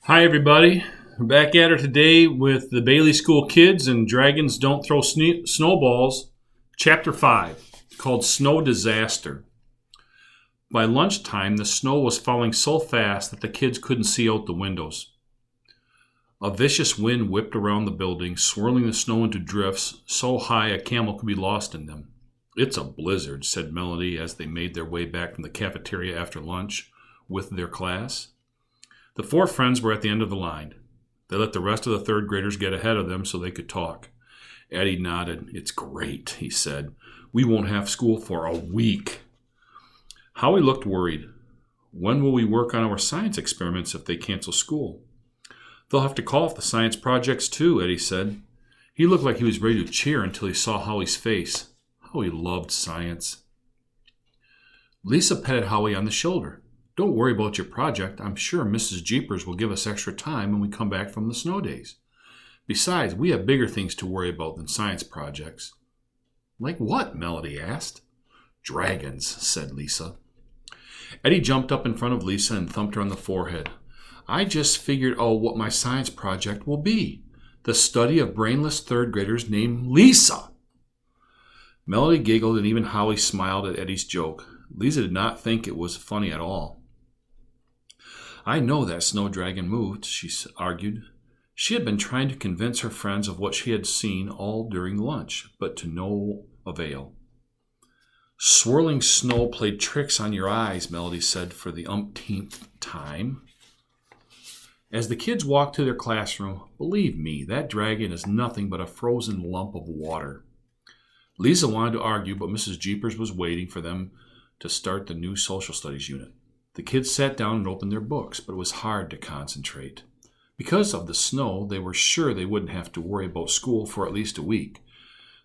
Hi, everybody. We're back at her today with the Bailey School Kids and Dragons Don't Throw Snowballs, Chapter 5, called Snow Disaster. By lunchtime, the snow was falling so fast that the kids couldn't see out the windows. A vicious wind whipped around the building, swirling the snow into drifts so high a camel could be lost in them. "It's a blizzard," said Melody as they made their way back from the cafeteria after lunch with their class. The four friends were at the end of the line. They let the rest of the third graders get ahead of them so they could talk. Eddie nodded. "It's great," he said. "We won't have school for a week." Howie looked worried. "When will we work on our science experiments if they cancel school?" "They'll have to call off the science projects too," Eddie said. He looked like he was ready to cheer until he saw Howie's face. Howie loved science. Lisa patted Howie on the shoulder. "Don't worry about your project. I'm sure Mrs. Jeepers will give us extra time when we come back from the snow days. Besides, we have bigger things to worry about than science projects." "Like what?" Melody asked. "Dragons," said Lisa. Eddie jumped up in front of Lisa and thumped her on the forehead. "I just figured out what my science project will be. The study of brainless third graders named Lisa." Melody giggled and even Howie smiled at Eddie's joke. Lisa did not think it was funny at all. "I know that snow dragon moved," she argued. She had been trying to convince her friends of what she had seen all during lunch, but to no avail. "Swirling snow played tricks on your eyes," Melody said for the umpteenth time. As the kids walked to their classroom, "Believe me, that dragon is nothing but a frozen lump of water." Lisa wanted to argue, but Mrs. Jeepers was waiting for them to start the new social studies unit. The kids sat down and opened their books, but it was hard to concentrate. Because of the snow, they were sure they wouldn't have to worry about school for at least a week.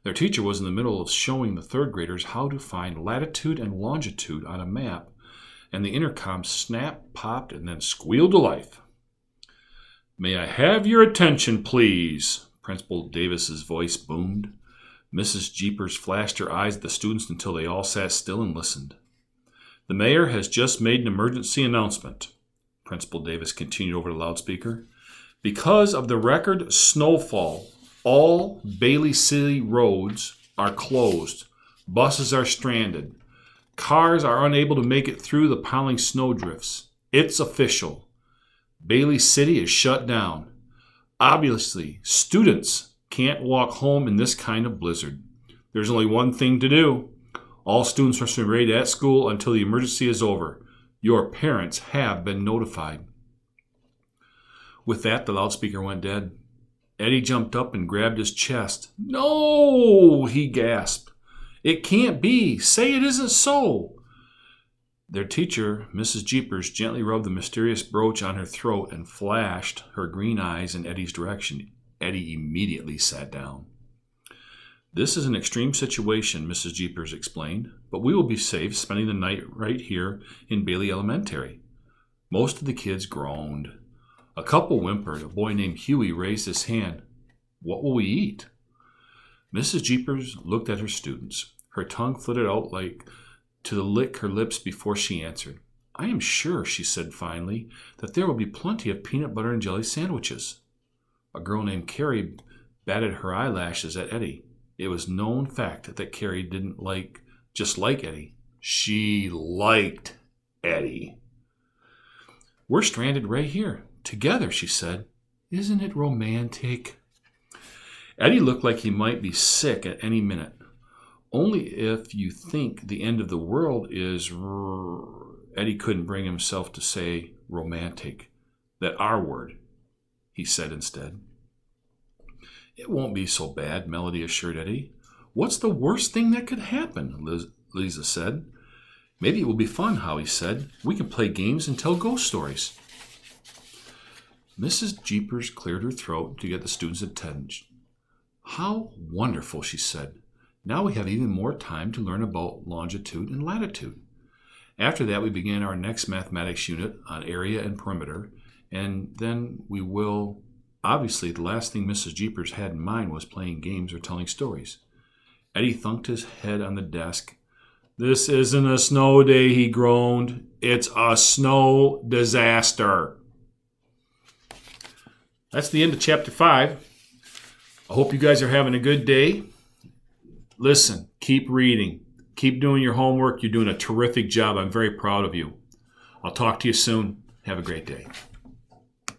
Their teacher was in the middle of showing the third graders how to find latitude and longitude on a map, and the intercom snapped, popped, and then squealed to life. "May I have your attention, please?" Principal Davis's voice boomed. Mrs. Jeepers flashed her eyes at the students until they all sat still and listened. "The mayor has just made an emergency announcement," Principal Davis continued over the loudspeaker. "Because of the record snowfall, all Bailey City roads are closed. Buses are stranded. Cars are unable to make it through the piling snowdrifts. It's official. Bailey City is shut down. Obviously, students can't walk home in this kind of blizzard. There's only one thing to do. All students must remain at school until the emergency is over. Your parents have been notified." With that, the loudspeaker went dead. Eddie jumped up and grabbed his chest. "No!" he gasped. "It can't be. Say it isn't so." Their teacher, Mrs. Jeepers, gently rubbed the mysterious brooch on her throat and flashed her green eyes in Eddie's direction. Eddie immediately sat down. "This is an extreme situation," Mrs. Jeepers explained, "but we will be safe spending the night right here in Bailey Elementary." Most of the kids groaned. A couple whimpered. A boy named Huey raised his hand. "What will we eat?" Mrs. Jeepers looked at her students. Her tongue flitted out like to lick her lips before she answered. "I am sure," she said finally, "that there will be plenty of peanut butter and jelly sandwiches." A girl named Carrie batted her eyelashes at Eddie. It was known fact that Carrie didn't just like Eddie. She liked Eddie. "We're stranded right here, together," she said. "Isn't it romantic?" Eddie looked like he might be sick at any minute. "Only if you think the end of the world is..." Eddie couldn't bring himself to say romantic. "That R word," he said instead. "It won't be so bad," Melody assured Eddie. "What's the worst thing that could happen?" Lisa said. "Maybe it will be fun," Howie said. "We can play games and tell ghost stories." Mrs. Jeepers cleared her throat to get the students' attention. "How wonderful," she said. "Now we have even more time to learn about longitude and latitude." After that, we began our next mathematics unit on area and perimeter, and then we will... Obviously, the last thing Mrs. Jeepers had in mind was playing games or telling stories. Eddie thunked his head on the desk. "This isn't a snow day," he groaned. "It's a snow disaster." that's the end of chapter 5. I hope you guys are having a good day. Listen, keep reading. Keep doing your homework. You're doing a terrific job. I'm very proud of you. I'll talk to you soon. Have a great day.